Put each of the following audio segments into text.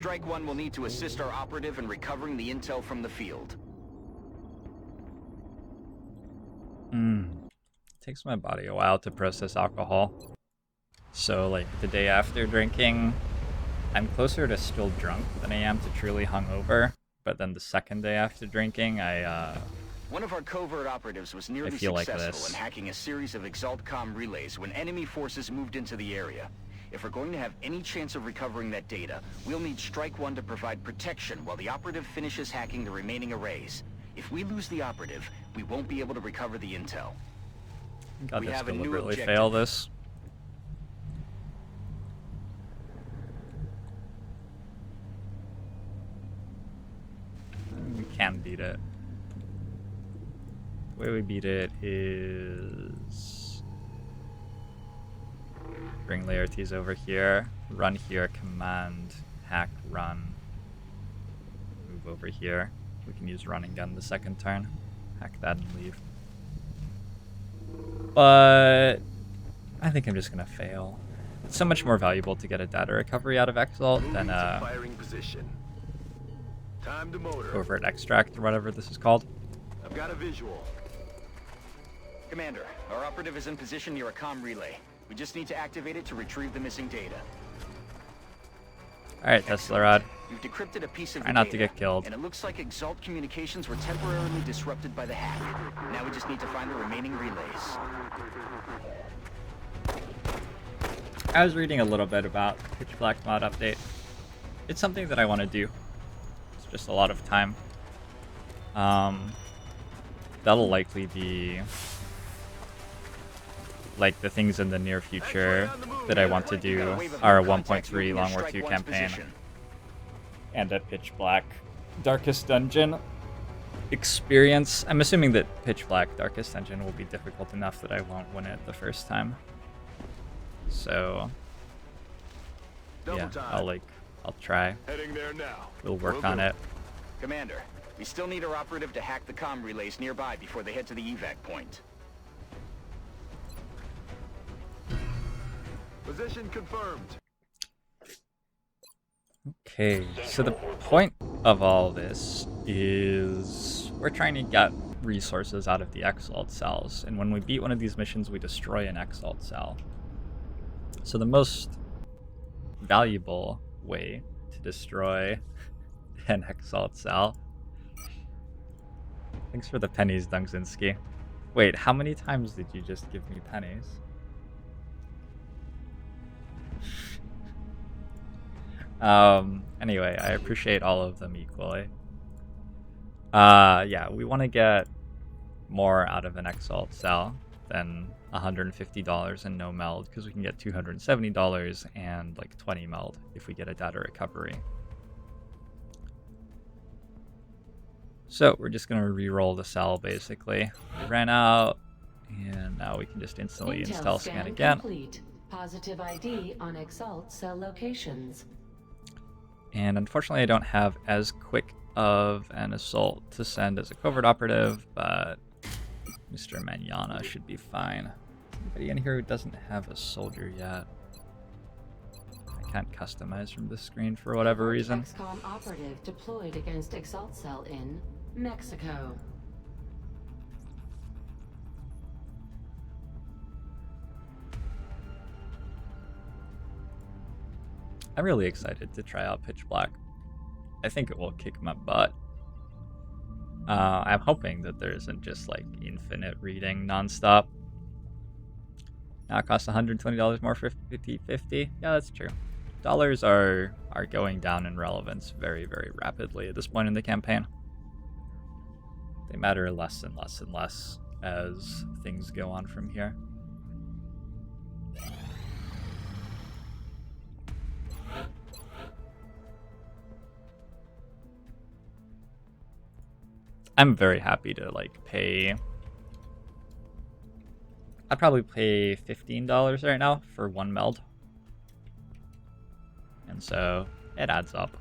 Strike 1 will need to assist our operative in recovering the intel from the field. Takes my body a while to process alcohol. So, like, the day after drinking, I'm closer to still drunk than I am to truly hungover. But then the second day after drinking, One of our covert operatives was nearly successful in hacking a series of ExaltCom relays when enemy forces moved into the area. If we're going to have any chance of recovering that data, we'll need Strike 1 to provide protection while the operative finishes hacking the remaining arrays. If we lose the operative, we won't be able to recover the intel. God, this deliberately fail this. We can beat it. The way we beat it is bring layer T's over here, run here, command, hack, run, move over here. We can use run again the second turn, hack that and leave. But I think I'm just gonna fail. It's so much more valuable to get a data recovery out of Exalt than covert extract or whatever this is called. I've got a visual. Commander, our operative is in position near a comm relay. We just need to activate it to retrieve the missing data. Alright, Tesla Rod. You've decrypted a piece of Try not to get killed. And it looks like Exalt communications were temporarily disrupted by the hack. Now we just need to find the remaining relays. I was reading a little bit about Pitch Black mod update. It's something that I want to do. It's just a lot of time. That'll likely be like the things in the near future that I want to do are a 1.3 Long War 2 campaign and a Pitch Black Darkest Dungeon experience. I'm assuming that Pitch Black Darkest Dungeon will be difficult enough that I won't win it the first time. So yeah, I'll try. Heading there now. We'll work on it. Commander, we still need our operative to hack the comm relays nearby before they head to the evac point. Position confirmed. Okay, so the point of all this is we're trying to get resources out of the Exalt cells, and when we beat one of these missions, we destroy an Exalt cell. So the most valuable way to destroy an Exalt cell... Thanks for the pennies, Dungzinski. Wait, how many times did you just give me pennies? Anyway, I appreciate all of them equally. Yeah, we want to get more out of an Exalt cell than $150 and no meld, because we can get $270 and like 20 meld if we get a data recovery. So we're just going to re-roll the cell basically. We ran out, and now we can just instantly install scan again. Complete. Positive ID on Exalt cell locations. And unfortunately I don't have as quick of an assault to send as a covert operative, but Mr. Manana should be fine. Anybody in here who doesn't have a soldier yet? I can't customize from this screen for whatever reason. XCOM operative deployed against Exalt cell in Mexico. I'm really excited to try out Pitch Black. I think it will kick my butt. I'm hoping that there isn't just like infinite reading nonstop. Now it costs $120 more for 50/50. Yeah, that's true. Dollars are going down in relevance very, very rapidly at this point in the campaign. They matter less and less and less as things go on from here. I'm very happy to like pay. I'd probably pay $15 right now for one meld. And so it adds up.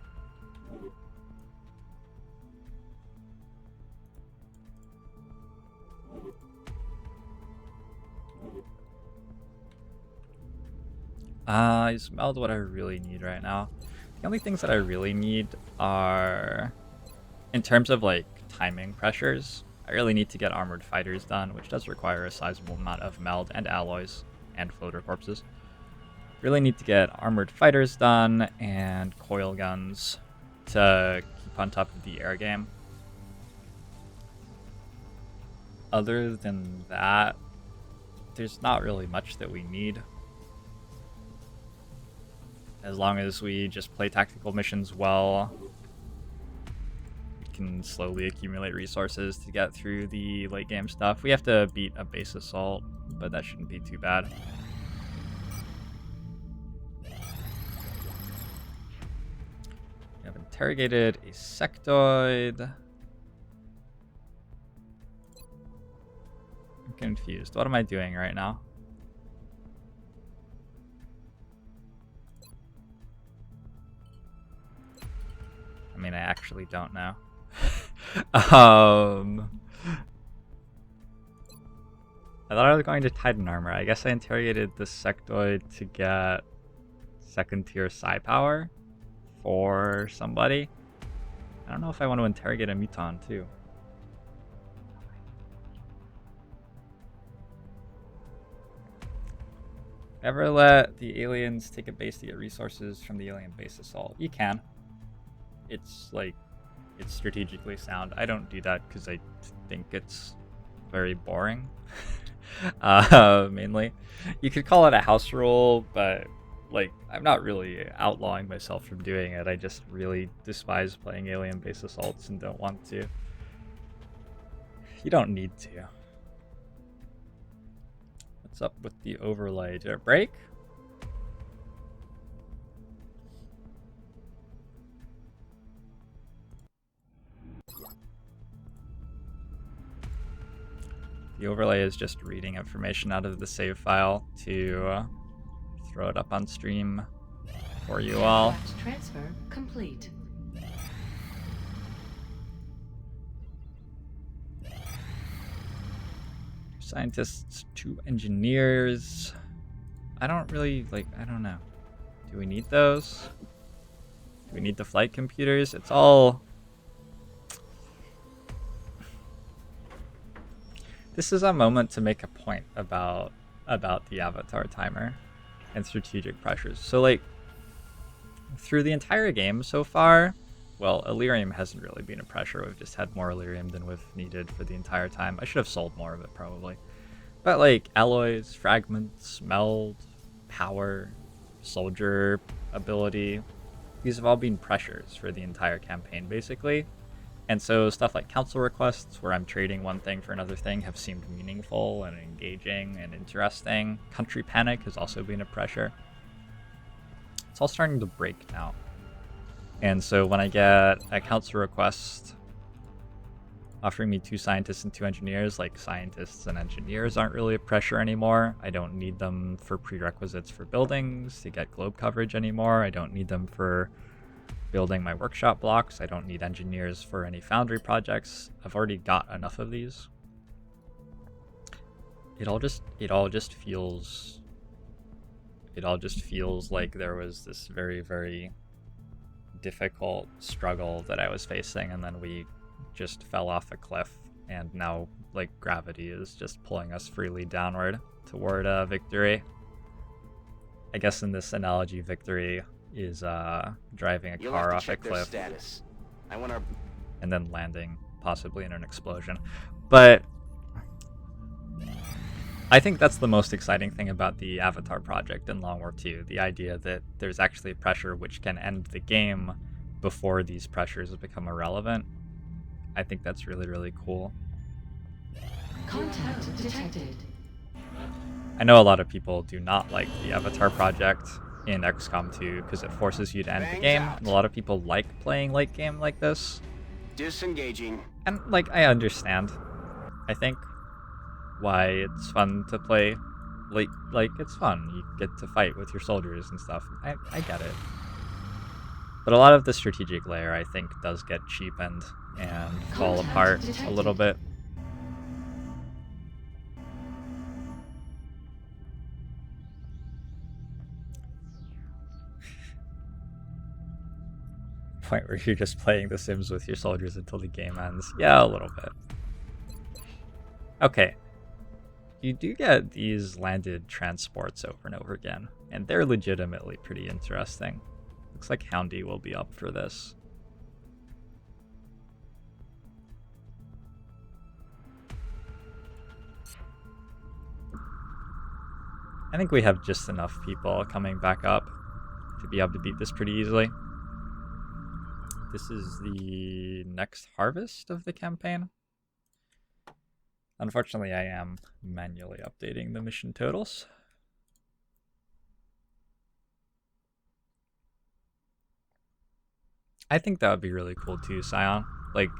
Is meld what I really need right now? The only things that I really need are, in terms of like timing pressures, I really need to get armored fighters done, which does require a sizable amount of meld and alloys and floater corpses. Really need to get armored fighters done and coil guns to keep on top of the air game. Other than that, there's not really much that we need. As long as we just play tactical missions well, we can slowly accumulate resources to get through the late game stuff. We have to beat a base assault, but that shouldn't be too bad. We have interrogated a sectoid. I'm confused. What am I doing right now? I mean, I actually don't know. I thought I was going to Titan armor. I guess I interrogated the sectoid to get second tier psi power for somebody. I don't know if I want to interrogate a muton too. Ever let the aliens take a base to get resources from the alien base assault? You can. It's strategically sound. I don't do that because I think it's very boring. Mainly. You could call it a house rule, but like I'm not really outlawing myself from doing it. I just really despise playing alien base assaults and don't want to. You don't need to. What's up with the overlay? Did it break? The overlay is just reading information out of the save file to throw it up on stream for you all. Transfer complete. Scientists, 2 engineers. I don't really I don't know. Do we need those? Do we need the flight computers? It's all... This is a moment to make a point about the avatar timer and strategic pressures. So like through the entire game so far, well, Illyrium hasn't really been a pressure. We've just had more Illyrium than we've needed for the entire time. I should have sold more of it probably. But like alloys, fragments, meld, power, soldier ability, these have all been pressures for the entire campaign basically. And so stuff like council requests, where I'm trading one thing for another thing, have seemed meaningful and engaging and interesting. Country panic has also been a pressure. It's all starting to break now. And so when I get a council request offering me 2 scientists and 2 engineers, like scientists and engineers aren't really a pressure anymore. I don't need them for prerequisites for buildings to get globe coverage anymore. I don't need them for building my workshop blocks. I don't need engineers for any foundry projects. I've already got enough of these. It all just feels like there was this very, very difficult struggle that I was facing, and then we just fell off a cliff, and now like gravity is just pulling us freely downward toward victory. I guess in this analogy, victory is driving a car off a cliff status. I want our... and then landing possibly in an explosion. But I think that's the most exciting thing about the Avatar project in Long War II, the idea that there's actually pressure which can end the game before these pressures become irrelevant. I think that's really, really cool. Contact detected. I know a lot of people do not like the Avatar project in XCOM 2 because it forces you to end the game, and a lot of people like playing late game like this. Disengaging. And like, I understand, I think, why it's fun to play late. Like, it's fun, you get to fight with your soldiers and stuff. I get it. But a lot of the strategic layer, I think, does get cheapened and fall apart a little bit. point where you're just playing The Sims with your soldiers until the game ends. Yeah, a little bit. Okay. You do get these landed transports over and over again, and they're legitimately pretty interesting. Looks like Houndy will be up for this. I think we have just enough people coming back up to be able to beat this pretty easily. This is the next harvest of the campaign. Unfortunately, I am manually updating the mission totals. I think that would be really cool too, Scion. Like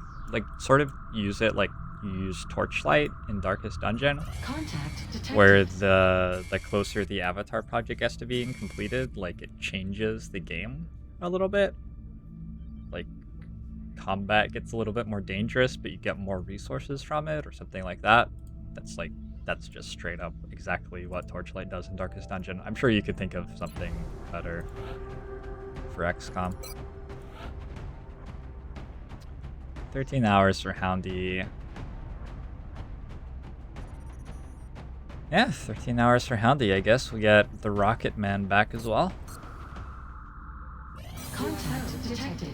sort of use it like you use Torchlight in Darkest Dungeon, where the closer the Avatar project gets to being completed, like it changes the game a little bit. Like combat gets a little bit more dangerous, but you get more resources from it or something like that. That's just straight up exactly what Torchlight does in Darkest Dungeon. I'm sure you could think of something better for XCOM. 13 hours for Houndy. Yeah, 13 hours for Houndy. I guess we get the Rocket Man back as well. Contact detected.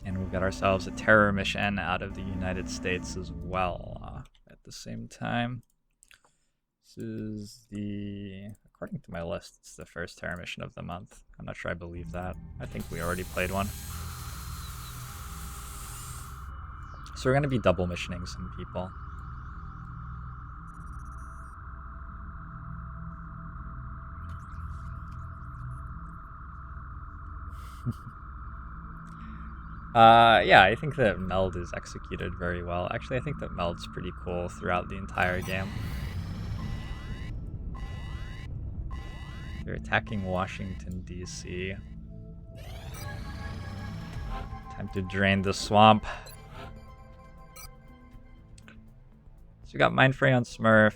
And we've got ourselves a terror mission out of the United States as well at the same time. This is according to my list, it's the first terror mission of the month. I'm not sure I believe that. I think we already played one. So we're going to be double missioning some people. Yeah, I think that Meld is executed very well. Actually, I think that Meld's pretty cool throughout the entire game. They're attacking Washington, D.C. Time to drain the swamp. So we got Mindfray on Smurf.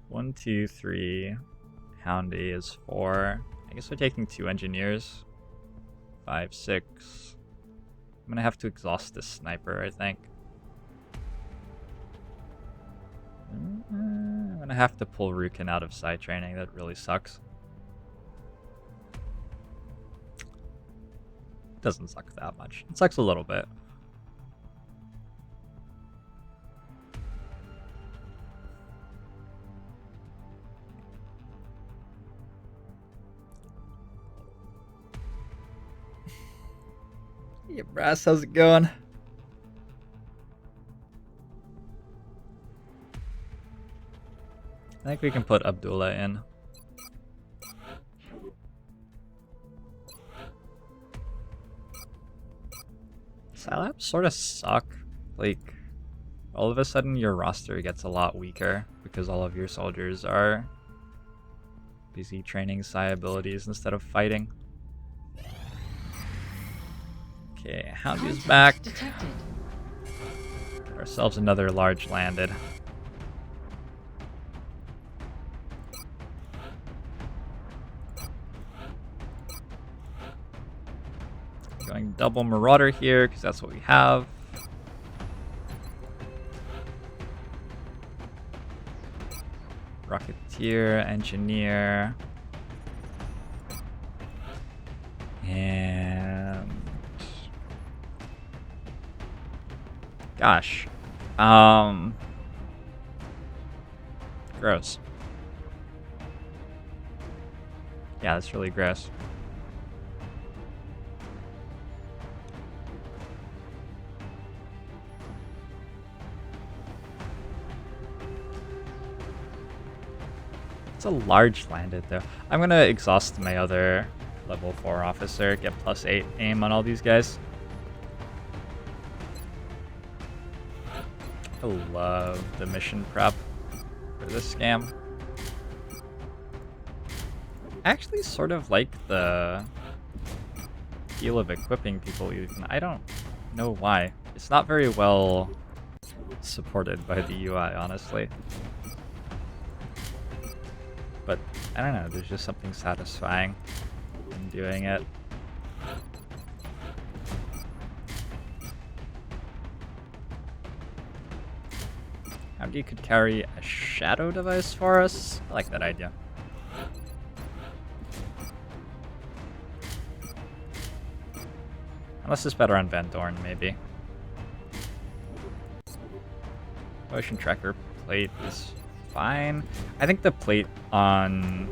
1, 2, 3. Houndy is 4. I guess we're taking 2 engineers. 5, 6. I'm gonna have to exhaust this sniper, I think. I'm gonna have to pull Rukin out of side training. That really sucks. Doesn't suck that much. It sucks a little bit. Yeah, Brass, how's it going? I think we can put Abdullah in. Scilabs sort of suck. Like, all of a sudden your roster gets a lot weaker because all of your soldiers are busy training psi abilities instead of fighting. Okay, Houndy's back. Detected. Get ourselves another large landed. Going double Marauder here because that's what we have. Rocketeer, Engineer, and gosh, gross. Yeah, that's really gross. It's a large landed though. I'm gonna exhaust my other level 4 officer, get +8 aim on all these guys. I love the mission prep for this scam. I actually sort of like the feel of equipping people even. I don't know why. It's not very well supported by the UI, honestly. But I don't know, there's just something satisfying in doing it. Maybe you could carry a shadow device for us? I like that idea. Unless it's better on Van Dorn, maybe. Motion tracker plate is fine. I think the plate on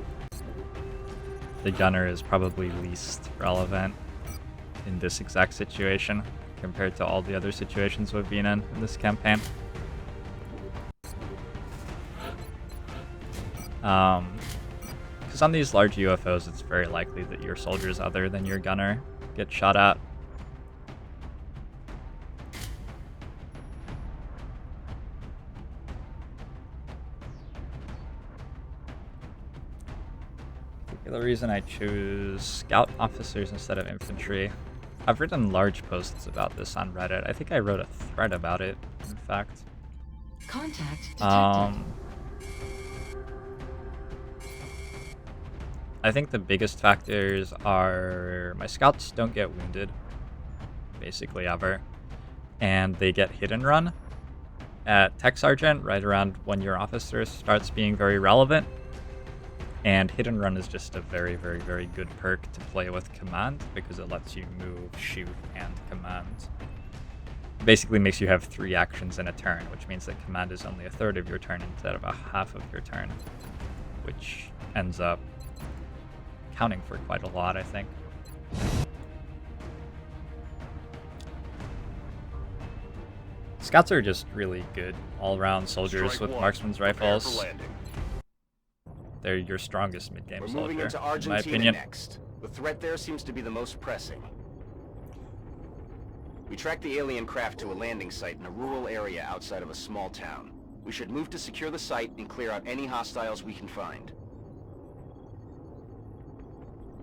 the gunner is probably least relevant in this exact situation compared to all the other situations we've been in this campaign. Because on these large UFOs, it's very likely that your soldiers other than your gunner get shot at. The reason I choose scout officers instead of infantry. I've written large posts about this on Reddit. I think I wrote a thread about it, in fact. Contact detected. I think the biggest factors are my scouts don't get wounded, basically ever, and they get hit and run. At Tech Sergeant, right around when your officer starts being very relevant, and hit and run is just a very, very, very good perk to play with command because it lets you move, shoot, and command. Basically makes you have 3 actions in a turn, which means that command is only a third of your turn instead of a half of your turn, which ends up counting for quite a lot, I think. Scouts are just really good all-round soldiers with marksman's rifles. They're your strongest mid-game soldier, moving into Argentina in my opinion. Next. The threat there seems to be the most pressing. We tracked the alien craft to a landing site in a rural area outside of a small town. We should move to secure the site and clear out any hostiles we can find.